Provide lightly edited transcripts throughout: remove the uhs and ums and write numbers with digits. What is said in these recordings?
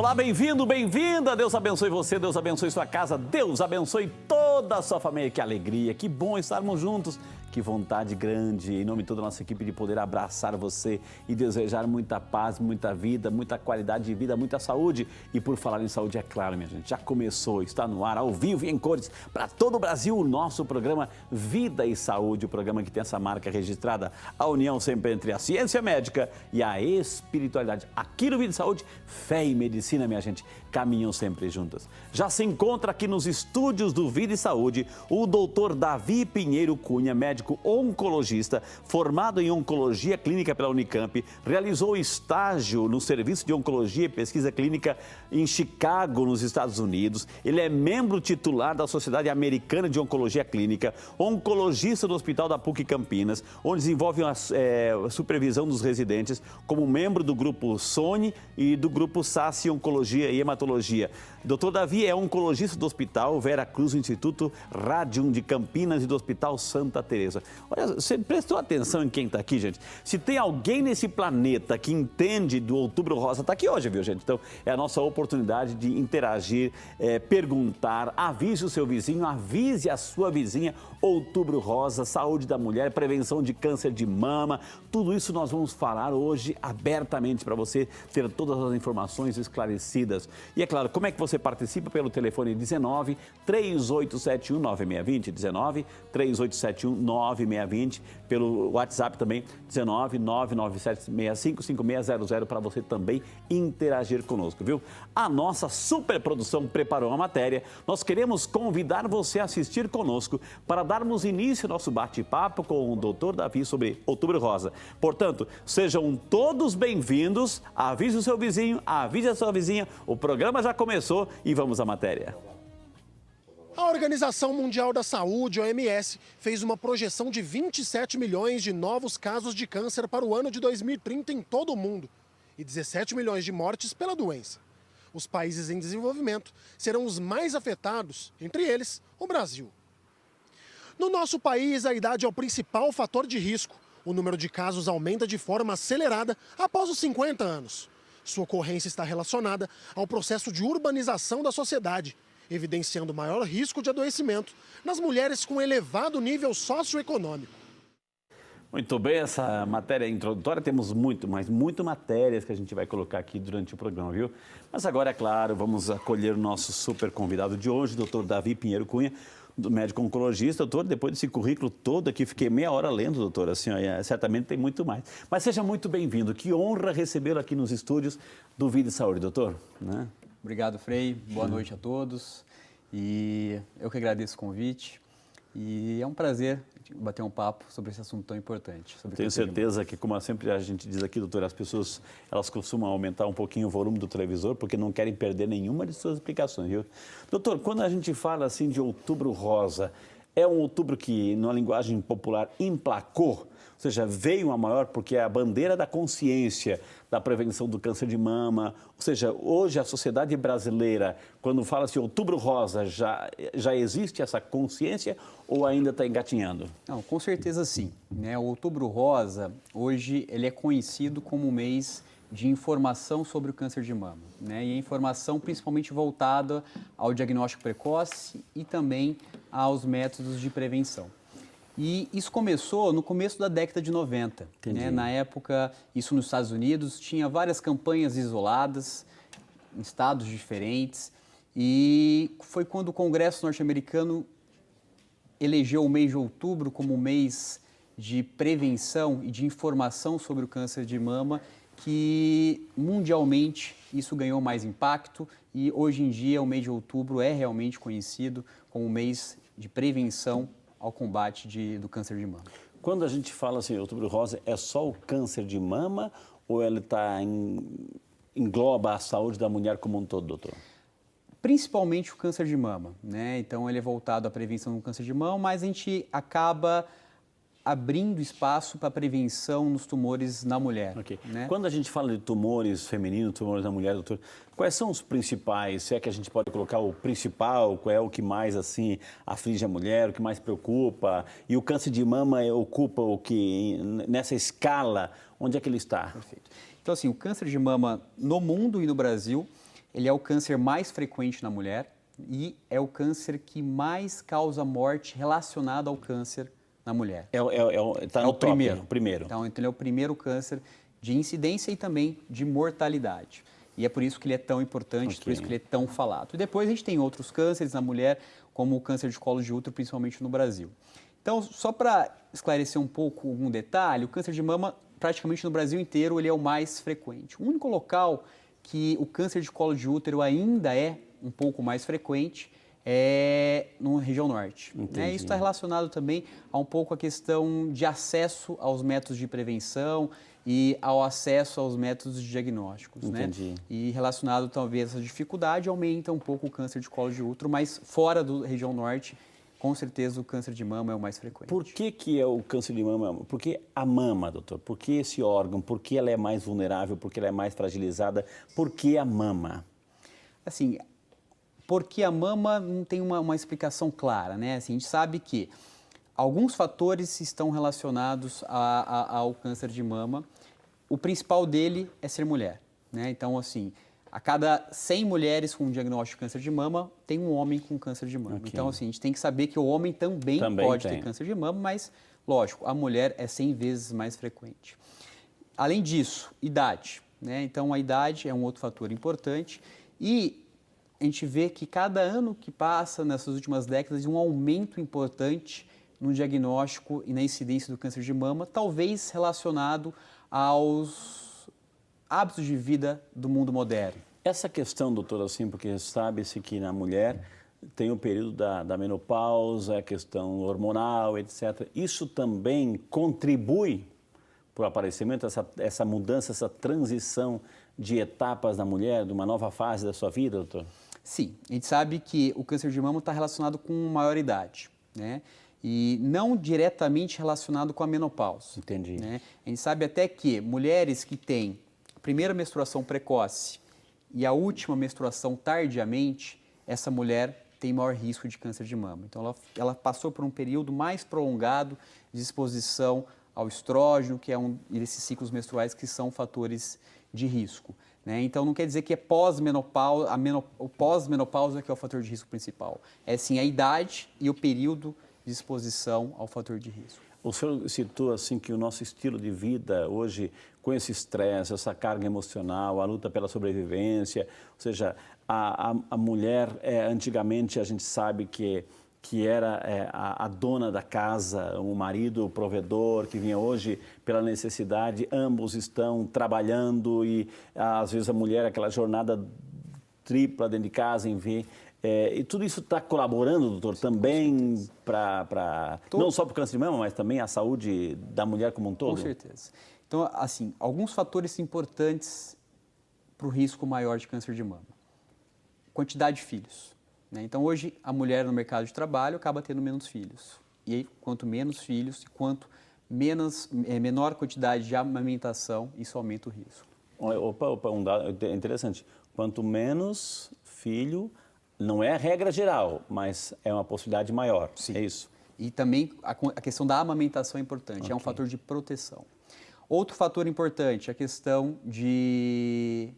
Olá, bem-vindo, bem-vinda. Deus abençoe você, Deus abençoe sua casa, Deus abençoe toda a sua família. Que alegria, que bom estarmos juntos. Que vontade grande, em nome de toda a nossa equipe, de poder abraçar você e desejar muita paz, muita vida, muita qualidade de vida, muita saúde. E por falar em saúde, é claro, minha gente, já começou, está no ar, ao vivo e em cores, para todo o Brasil, o nosso programa Vida e Saúde, o programa que tem essa marca registrada, a união sempre entre a ciência médica e a espiritualidade. Aqui no Vida e Saúde, fé e medicina, minha gente, caminham sempre juntas. Já se encontra aqui nos estúdios do Vida e Saúde o doutor Davi Pinheiro Cunha, médico oncologista, formado em oncologia clínica pela Unicamp, realizou estágio no Serviço de Oncologia e Pesquisa Clínica em Chicago, nos Estados Unidos. Ele é membro titular da Sociedade Americana de Oncologia Clínica, oncologista do Hospital da PUC Campinas, onde desenvolve a supervisão dos residentes, como membro do grupo SONI e do grupo SACI Oncologia e Hematologia. Dr. Davi é oncologista do Hospital Vera Cruz, do Instituto Radium de Campinas e do Hospital Santa Teresa. Olha, você prestou atenção em quem está aqui, gente? Se tem alguém nesse planeta que entende do Outubro Rosa, está aqui hoje, viu, gente? Então, é a nossa oportunidade de interagir, perguntar, avise o seu vizinho, avise a sua vizinha. Outubro Rosa, saúde da mulher, prevenção de câncer de mama, tudo isso nós vamos falar hoje abertamente para você ter todas as informações esclarecidas. E é claro, como é que você participa? Pelo telefone 19 3871 9620, 19 3871 9620, pelo WhatsApp também, 19 99765 5600, para você também interagir conosco, viu? A nossa superprodução preparou uma matéria, nós queremos convidar você a assistir conosco para darmos início ao nosso bate-papo com o Dr. Davi sobre Outubro Rosa. Portanto, sejam todos bem-vindos, avise o seu vizinho, avise a sua vizinha, o programa já começou e vamos à matéria. A Organização Mundial da Saúde, OMS, fez uma projeção de 27 milhões de novos casos de câncer para o ano de 2030 em todo o mundo e 17 milhões de mortes pela doença. Os países em desenvolvimento serão os mais afetados, entre eles o Brasil. No nosso país, a idade é o principal fator de risco. O número de casos aumenta de forma acelerada após os 50 anos. Sua ocorrência está relacionada ao processo de urbanização da sociedade, evidenciando maior risco de adoecimento nas mulheres com elevado nível socioeconômico. Muito bem, essa matéria introdutória, temos muito matérias que a gente vai colocar aqui durante o programa, viu? Mas agora, é claro, vamos acolher o nosso super convidado de hoje, doutor Davi Pinheiro Cunha, do médico oncologista. Doutor, depois desse currículo todo aqui, fiquei meia hora lendo, doutor, assim, certamente tem muito mais. Mas seja muito bem-vindo, que honra recebê-lo aqui nos estúdios do Vida e Saúde, doutor. Né? Obrigado, Frei, boa noite a todos e eu que agradeço o convite e é um prazer bater um papo sobre esse assunto tão importante. Tenho certeza que, como sempre a gente diz aqui, doutor, as pessoas elas costumam aumentar um pouquinho o volume do televisor porque não querem perder nenhuma de suas explicações, viu? Doutor, quando a gente fala assim de Outubro Rosa, é um outubro que, na linguagem popular, emplacou? Ou seja, veio a maior porque é a bandeira da consciência, da prevenção do câncer de mama. Ou seja, hoje a sociedade brasileira, quando fala-se Outubro Rosa, já existe essa consciência ou ainda está engatinhando? Não, com certeza sim. Né? O Outubro Rosa, hoje, ele é conhecido como um mês de informação sobre o câncer de mama. Né? E a informação principalmente voltada ao diagnóstico precoce e também aos métodos de prevenção. E isso começou no começo da década de 90. Né? Na época, isso nos Estados Unidos, tinha várias campanhas isoladas, em estados diferentes, e foi quando o Congresso norte-americano elegeu o mês de outubro como um mês de prevenção e de informação sobre o câncer de mama, que mundialmente isso ganhou mais impacto e hoje em dia o mês de outubro é realmente conhecido como um mês de prevenção ao combate do câncer de mama. Quando a gente fala assim, Outubro Rosa, é só o câncer de mama ou ele engloba a saúde da mulher como um todo, doutor? Principalmente o câncer de mama, né? Então ele é voltado à prevenção do câncer de mama, mas a gente acaba abrindo espaço para a prevenção nos tumores na mulher. Okay. Né? Quando a gente fala de tumores femininos, tumores na mulher, doutor, quais são os principais? Se é que a gente pode colocar o principal, qual é o que mais assim aflige a mulher, o que mais preocupa? E o câncer de mama ocupa o que, nessa escala, onde é que ele está? Perfeito. Então assim, o câncer de mama no mundo e no Brasil ele é o câncer mais frequente na mulher e é o câncer que mais causa morte relacionada ao câncer na mulher. Tá no top, primeiro. Então, ele é o primeiro câncer de incidência e também de mortalidade. E é por isso que ele é tão importante, por isso que ele é tão falado. E depois a gente tem outros cânceres na mulher, como o câncer de colo de útero, principalmente no Brasil. Então, só para esclarecer um pouco algum detalhe, o câncer de mama, praticamente no Brasil inteiro, ele é o mais frequente. O único local que o câncer de colo de útero ainda é um pouco mais frequente é na região norte. Né? Isso está relacionado também a um pouco a questão de acesso aos métodos de prevenção e ao acesso aos métodos diagnósticos. Entendi. Né? E relacionado talvez a essa dificuldade, aumenta um pouco o câncer de colo de útero, mas fora da região norte, com certeza o câncer de mama é o mais frequente. Por que é o câncer de mama? Por que a mama, doutor? Por que esse órgão? Por que ela é mais vulnerável? Por que ela é mais fragilizada? Por que a mama? Assim, porque a mama não tem uma explicação clara, né? Assim, a gente sabe que alguns fatores estão relacionados ao câncer de mama. O principal dele é ser mulher, né? Então, assim, a cada 100 mulheres com diagnóstico de câncer de mama, tem um homem com câncer de mama. Okay. Então, assim, a gente tem que saber que o homem também pode ter câncer de mama, mas, lógico, a mulher é 100 vezes mais frequente. Além disso, idade, né? Então, a idade é um outro fator importante e a gente vê que cada ano que passa, nessas últimas décadas, um aumento importante no diagnóstico e na incidência do câncer de mama, talvez relacionado aos hábitos de vida do mundo moderno. Essa questão, doutor, assim, porque sabe-se que na mulher tem o período da menopausa, a questão hormonal, etc. Isso também contribui para o aparecimento, essa mudança, essa transição de etapas na mulher, de uma nova fase da sua vida, doutor? Sim, a gente sabe que o câncer de mama está relacionado com maior idade, né? E não diretamente relacionado com a menopausa. Entendi. Né? A gente sabe até que mulheres que têm a primeira menstruação precoce e a última menstruação tardiamente, essa mulher tem maior risco de câncer de mama. Então, ela passou por um período mais prolongado de exposição ao estrógeno, que é um desses ciclos menstruais que são fatores de risco. Né? Então, não quer dizer que é pós-menopausa, o pós-menopausa que é o fator de risco principal. É sim a idade e o período de exposição ao fator de risco. O senhor citou assim que o nosso estilo de vida hoje, com esse estresse, essa carga emocional, a luta pela sobrevivência, ou seja, a mulher, antigamente a gente sabe que era a dona da casa, o marido, o provedor, que vinha hoje pela necessidade, ambos estão trabalhando e às vezes a mulher, aquela jornada tripla dentro de casa em ver. E tudo isso está colaborando, doutor, também para não só para o câncer de mama, mas também a saúde da mulher como um todo? Com certeza. Então, assim, alguns fatores importantes para o risco maior de câncer de mama. Quantidade de filhos. Né? Então, hoje, a mulher no mercado de trabalho acaba tendo menos filhos. E aí, quanto menos filhos, quanto menor quantidade de amamentação, isso aumenta o risco. Opa, um dado interessante. Quanto menos filho, não é a regra geral, mas é uma possibilidade maior. Sim. É isso? E também a questão da amamentação é importante, okay. É um fator de proteção. Outro fator importante é a questão de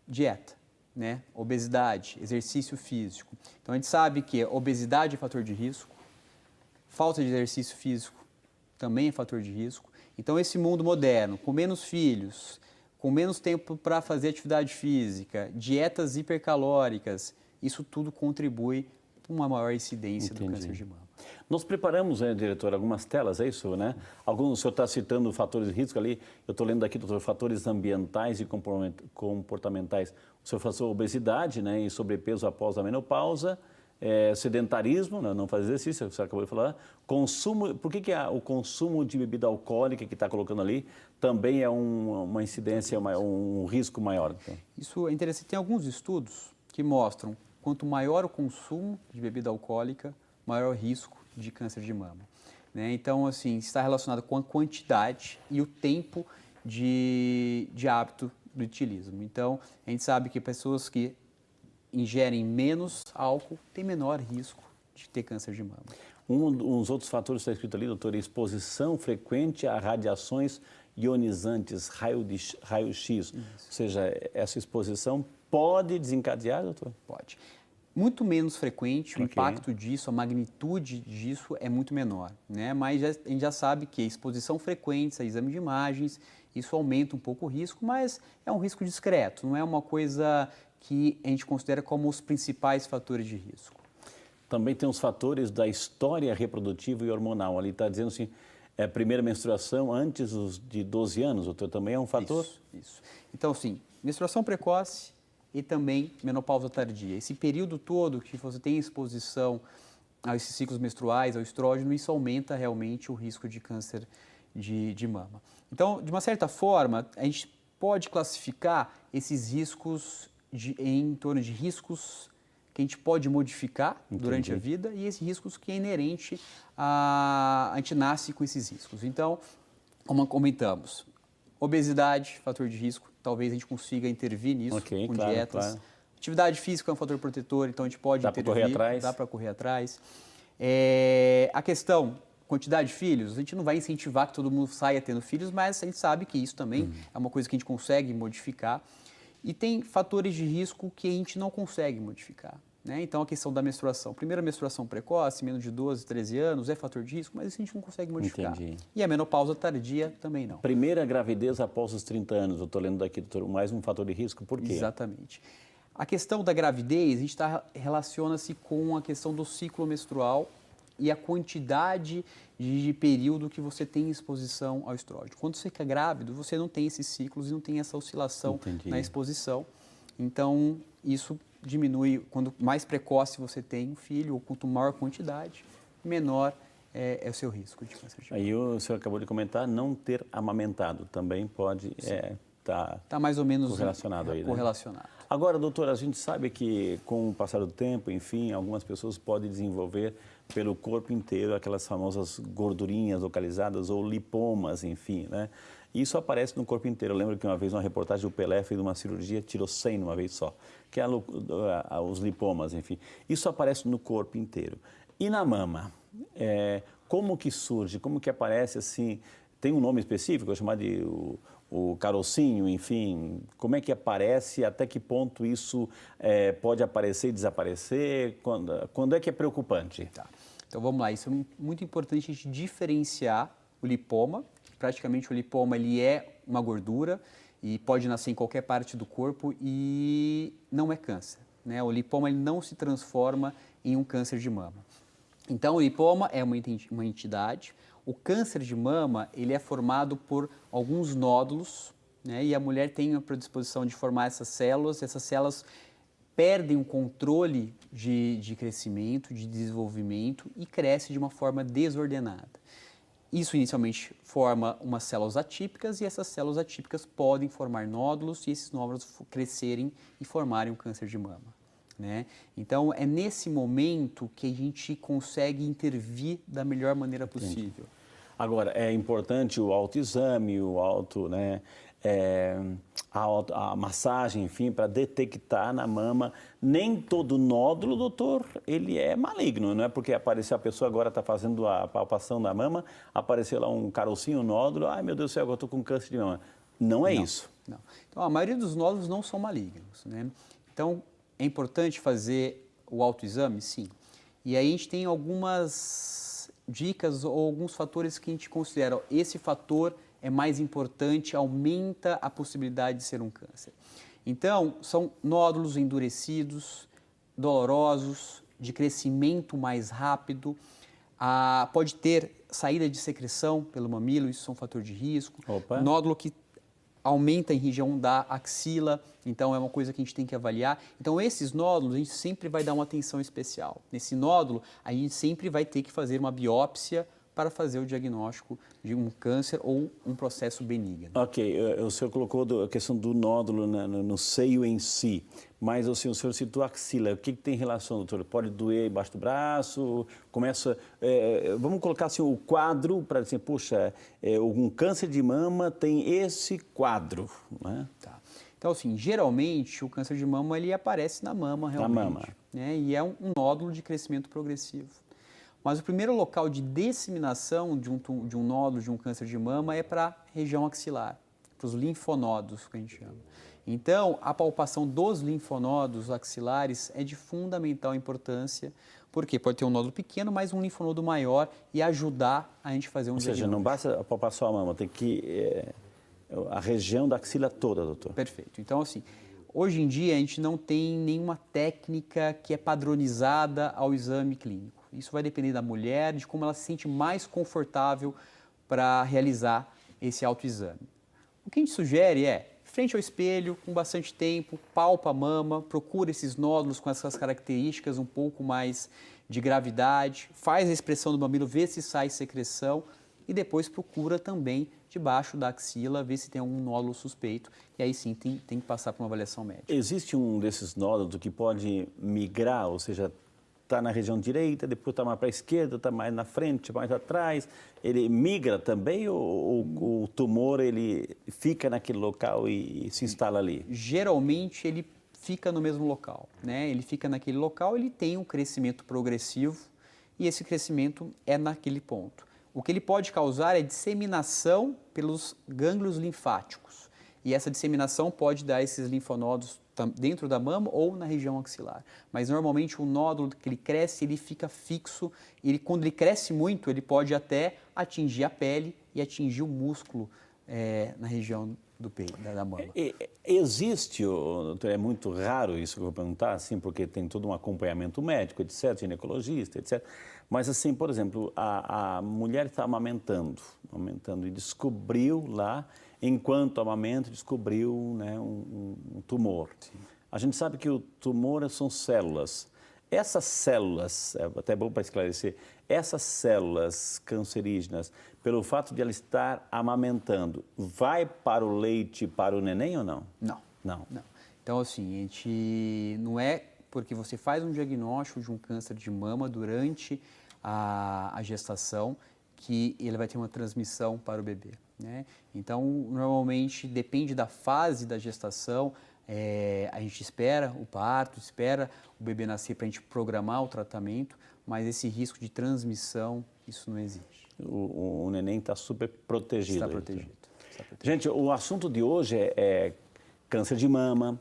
dieta, né? Obesidade, exercício físico. Então, a gente sabe que obesidade é fator de risco, falta de exercício físico também é fator de risco. Então, esse mundo moderno, com menos filhos, com menos tempo para fazer atividade física, dietas hipercalóricas, isso tudo contribui para uma maior incidência do câncer de mama. Nós preparamos, diretor, algumas telas, é isso, né? O senhor está citando fatores de risco ali, eu estou lendo aqui, doutor, fatores ambientais e comportamentais. O senhor falou obesidade, né, e sobrepeso após a menopausa, sedentarismo, né, não fazer exercício, o senhor acabou de falar, consumo, por que o consumo de bebida alcoólica que está colocando ali também é uma incidência, um risco maior? Então? Isso é interessante, tem alguns estudos que mostram quanto maior o consumo de bebida alcoólica, maior o risco de câncer de mama. Né? Então, assim, está relacionado com a quantidade e o tempo de hábito do etilismo. Então, a gente sabe que pessoas que ingerem menos álcool têm menor risco de ter câncer de mama. Uns outros fatores que está escrito ali, doutor, exposição frequente a radiações ionizantes, raio-x. Ou seja, essa exposição pode desencadear, doutor? Pode. Muito menos frequente, o Ok. impacto disso, a magnitude disso é muito menor, né? Mas a gente já sabe que a exposição frequente a exame de imagens, isso aumenta um pouco o risco, mas é um risco discreto, não é uma coisa que a gente considera como os principais fatores de risco. Também tem os fatores da história reprodutiva e hormonal. Ali está dizendo assim, primeira menstruação antes de 12 anos, doutor, também é um fator? Isso. Então, sim, menstruação precoce e também menopausa tardia. Esse período todo que você tem exposição a esses ciclos menstruais, ao estrógeno, isso aumenta realmente o risco de câncer de mama. Então, de uma certa forma, a gente pode classificar esses riscos em torno de riscos que a gente pode modificar durante a vida e esses riscos que é inerente a gente nasce com esses riscos. Então, como comentamos, obesidade, fator de risco, talvez a gente consiga intervir nisso com claro, dietas. claro. Atividade física é um fator protetor, então a gente pode intervir. Dá para correr atrás. A questão, quantidade de filhos, a gente não vai incentivar que todo mundo saia tendo filhos, mas a gente sabe que isso também é uma coisa que a gente consegue modificar. E tem fatores de risco que a gente não consegue modificar, né? Então, a questão da menstruação. Primeira menstruação precoce, menos de 12, 13 anos, é fator de risco, mas isso a gente não consegue modificar. Entendi. E a menopausa tardia também não. Primeira gravidez após os 30 anos, eu estou lendo daqui, doutor, mais um fator de risco, por quê? Exatamente. A questão da gravidez, a gente relaciona-se com a questão do ciclo menstrual e a quantidade de período que você tem exposição ao estrógeno. Quando você fica grávido, você não tem esses ciclos e não tem essa oscilação na exposição. Então, isso diminui, quando mais precoce você tem um filho, ou quanto maior a quantidade, menor é o seu risco de câncer de mama. Aí o senhor acabou de comentar, não ter amamentado também pode estar mais ou menos correlacionado aí, né? Correlacionado. Agora, doutor, a gente sabe que com o passar do tempo, enfim, algumas pessoas podem desenvolver pelo corpo inteiro aquelas famosas gordurinhas localizadas ou lipomas, enfim, né? Isso aparece no corpo inteiro. Eu lembro que uma vez uma reportagem do Pelé fez uma cirurgia, tirou 100 de uma vez só, que é os lipomas, enfim. Isso aparece no corpo inteiro. E na mama, como que surge, como que aparece assim, tem um nome específico, é chamado de o carocinho, enfim, como é que aparece, até que ponto isso pode aparecer e desaparecer, quando é que é preocupante? Tá. Então vamos lá, isso é muito importante a gente diferenciar o lipoma, que praticamente o lipoma ele é uma gordura e pode nascer em qualquer parte do corpo e não é câncer, né? O lipoma ele não se transforma em um câncer de mama. Então o lipoma é uma entidade. O câncer de mama, ele é formado por alguns nódulos, né? E a mulher tem a predisposição de formar essas células perdem o controle de crescimento, de desenvolvimento e cresce de uma forma desordenada. Isso inicialmente forma umas células atípicas e essas células atípicas podem formar nódulos e esses nódulos crescerem e formarem um câncer de mama, né? Então, é nesse momento que a gente consegue intervir da melhor maneira possível. Agora, é importante o autoexame, né, a massagem, enfim, para detectar na mama. Nem todo nódulo, doutor, ele é maligno, não é porque apareceu, a pessoa agora está fazendo a palpação da mama, apareceu lá um carocinho, um nódulo, ai meu Deus do céu, eu estou com câncer de mama. Não é isso. Não. Então, a maioria dos nódulos não são malignos, né? Então, é importante fazer o autoexame, sim. E aí a gente tem algumas dicas ou alguns fatores que a gente considera, esse fator é mais importante, aumenta a possibilidade de ser um câncer. Então, são nódulos endurecidos, dolorosos, de crescimento mais rápido, pode ter saída de secreção pelo mamilo, isso é um fator de risco. Opa. Nódulo que aumenta em região da axila, então é uma coisa que a gente tem que avaliar. Então, esses nódulos, a gente sempre vai dar uma atenção especial. Nesse nódulo, a gente sempre vai ter que fazer uma biópsia para fazer o diagnóstico de um câncer ou um processo benigno. Ok, o senhor colocou a questão do nódulo no seio em si, mas assim, o senhor citou a axila. O que tem relação, doutor? Pode doer embaixo do braço? Vamos colocar assim o quadro para dizer, puxa, um câncer de mama tem esse quadro, né? Tá. Então, assim, geralmente o câncer de mama ele aparece na mama realmente. Na mama. Né? E é um nódulo de crescimento progressivo. Mas o primeiro local de disseminação de um nódulo, de um câncer de mama, é para a região axilar, para os linfonodos, que a gente chama. Então, a palpação dos linfonodos axilares é de fundamental importância, porque pode ter um nódulo pequeno, mas um linfonodo maior e ajudar a gente a fazer um diagnóstico. Ou seja, não basta palpar só a mama, tem que a região da axila toda, doutor. Perfeito. Então, assim, hoje em dia a gente não tem nenhuma técnica que é padronizada ao exame clínico. Isso vai depender da mulher, de como ela se sente mais confortável para realizar esse autoexame. O que a gente sugere é, frente ao espelho, com bastante tempo, palpa a mama, procura esses nódulos com essas características um pouco mais de gravidade, faz a expressão do mamilo, vê se sai secreção e depois procura também debaixo da axila, ver se tem algum nódulo suspeito e aí sim tem que passar por uma avaliação médica. Existe um desses nódulos que pode migrar, ou seja, está na região direita, depois está mais para a esquerda, está mais na frente, mais atrás. Ele migra também ou o tumor ele fica naquele local e se instala ali? Geralmente ele fica no mesmo local, né? Ele fica naquele local, ele tem um crescimento progressivo e esse crescimento é naquele ponto. O que ele pode causar é disseminação pelos gânglios linfáticos e essa disseminação pode dar esses linfonodos dentro da mama ou na região axilar. Mas normalmente o nódulo que ele cresce, ele fica fixo. Quando ele cresce muito, ele pode até atingir a pele e atingir o músculo na região do peito, da mama. Existe, doutor, é muito raro isso que eu vou perguntar, assim, porque tem todo um acompanhamento médico, etc., ginecologista, etc. Mas assim, por exemplo, a mulher está amamentando e descobriu lá, enquanto amamenta, descobriu, né, um tumor. Sim. A gente sabe que o tumor são células. Essas células, é até bom para esclarecer, essas células cancerígenas, pelo fato de ela estar amamentando, vai para o leite, para o neném ou não? Não. Não. Não. Então, assim, a gente não é porque você faz um diagnóstico de um câncer de mama durante a gestação que ele vai ter uma transmissão para o bebê, né? Então, normalmente, depende da fase da gestação, a gente espera o parto, espera o bebê nascer para a gente programar o tratamento, mas esse risco de transmissão, isso não existe. O neném está super protegido. Está protegido. Gente, o assunto de hoje é câncer de mama,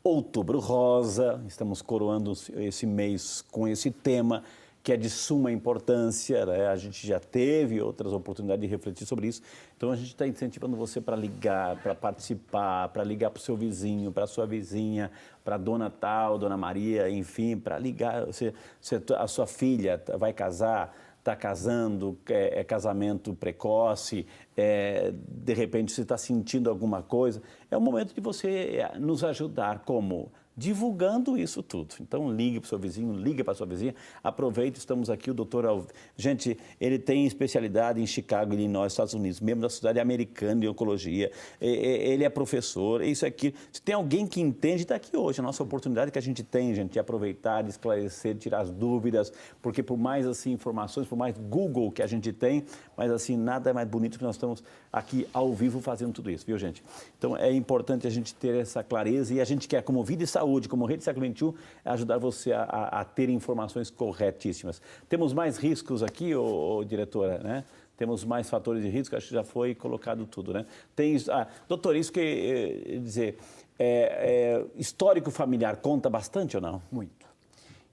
Outubro Rosa. Estamos coroando esse mês com esse tema que é de suma importância, né? A gente já teve outras oportunidades de refletir sobre isso. Então, a gente está incentivando você para ligar, para participar, para ligar para o seu vizinho, para a sua vizinha, para a dona tal, dona Maria, enfim, para ligar. A sua filha vai casar, está casando, é casamento precoce, de repente você está sentindo alguma coisa. É o momento de você nos ajudar como? Divulgando isso tudo. Então, ligue para o seu vizinho, ligue para a sua vizinha, aproveite, estamos aqui, o doutor... Gente, ele tem especialidade em Chicago, Illinois, Estados Unidos, membro da Sociedade Americana de Oncologia, ele é professor, isso aqui. Se tem alguém que entende, está aqui hoje, a nossa oportunidade que a gente tem, gente, de aproveitar, de esclarecer, de tirar as dúvidas, porque por mais, assim, informações, por mais Google que a gente tem, mas, assim, nada é mais bonito que nós estamos aqui ao vivo fazendo tudo isso, viu, gente? Então, é importante a gente ter essa clareza e a gente quer, como Vida e Saúde, como Rede Século XXI, ajudar você a ter informações corretíssimas. Temos mais riscos aqui, diretora, né? Temos mais fatores de risco, acho que já foi colocado tudo, né? Doutor, isso que dizer, histórico familiar conta bastante ou não? Muito.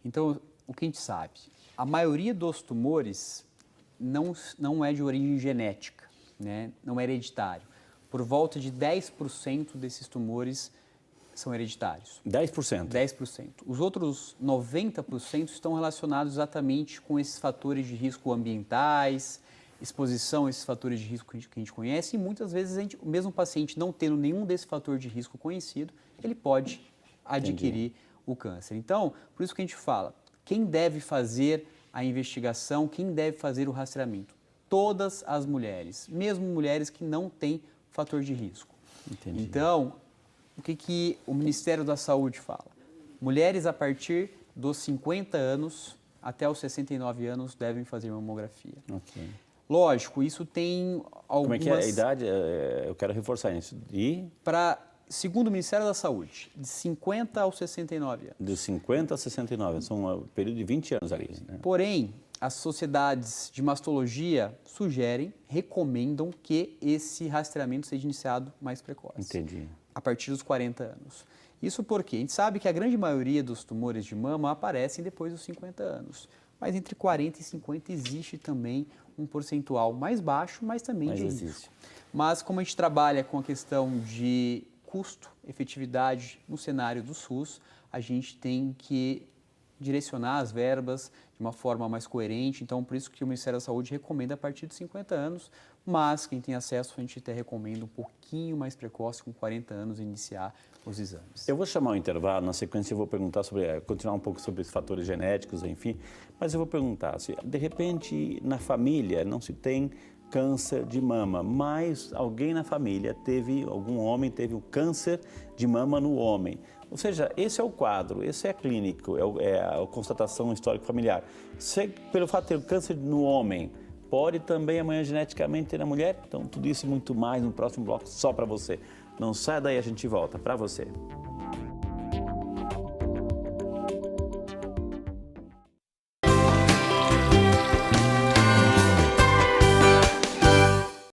Então, o que a gente sabe? A maioria dos tumores não é de origem genética, né? Não é hereditário. Por volta de 10% desses tumores são hereditários. 10%? 10%. Os outros 90% estão relacionados exatamente com esses fatores de risco ambientais, exposição a esses fatores de risco que a gente conhece, e muitas vezes o mesmo paciente não tendo nenhum desse fator de risco conhecido, ele pode adquirir o câncer. Então, por isso que a gente fala, quem deve fazer a investigação, quem deve fazer o rastreamento? Todas as mulheres, mesmo mulheres que não têm fator de risco. Entendi. Então, o que o Ministério da Saúde fala? Mulheres a partir dos 50 anos até os 69 anos devem fazer mamografia. Ok. Lógico, isso tem algumas... Como é que é a idade? Eu quero reforçar isso. Segundo o Ministério da Saúde, de 50 aos 69 anos. De 50 a 69, são um período de 20 anos ali. Né? Porém, as sociedades de mastologia sugerem, recomendam que esse rastreamento seja iniciado mais precoce. Entendi. a partir dos 40 anos. Isso porque a gente sabe que a grande maioria dos tumores de mama aparecem depois dos 50 anos. Mas entre 40 e 50 existe também um percentual mais baixo, mas também de risco. Mas como a gente trabalha com a questão de custo, efetividade no cenário do SUS, a gente tem que direcionar as verbas de uma forma mais coerente. Então, por isso que o Ministério da Saúde recomenda a partir de 50 anos, mas quem tem acesso, a gente até recomenda um pouquinho mais precoce, com 40 anos, iniciar os exames. Eu vou chamar o intervalo, na sequência eu vou perguntar continuar um pouco sobre os fatores genéticos, enfim, mas eu vou perguntar, se de repente na família não se tem câncer de mama, mas alguém na família algum homem teve um câncer de mama no homem. Ou seja, esse é o quadro, esse é clínico, é a constatação histórica familiar. Pelo fato de ter câncer no homem, pode também amanhã geneticamente ter na mulher? Então, tudo isso e muito mais no próximo bloco só para você. Não saia daí, a gente volta para você.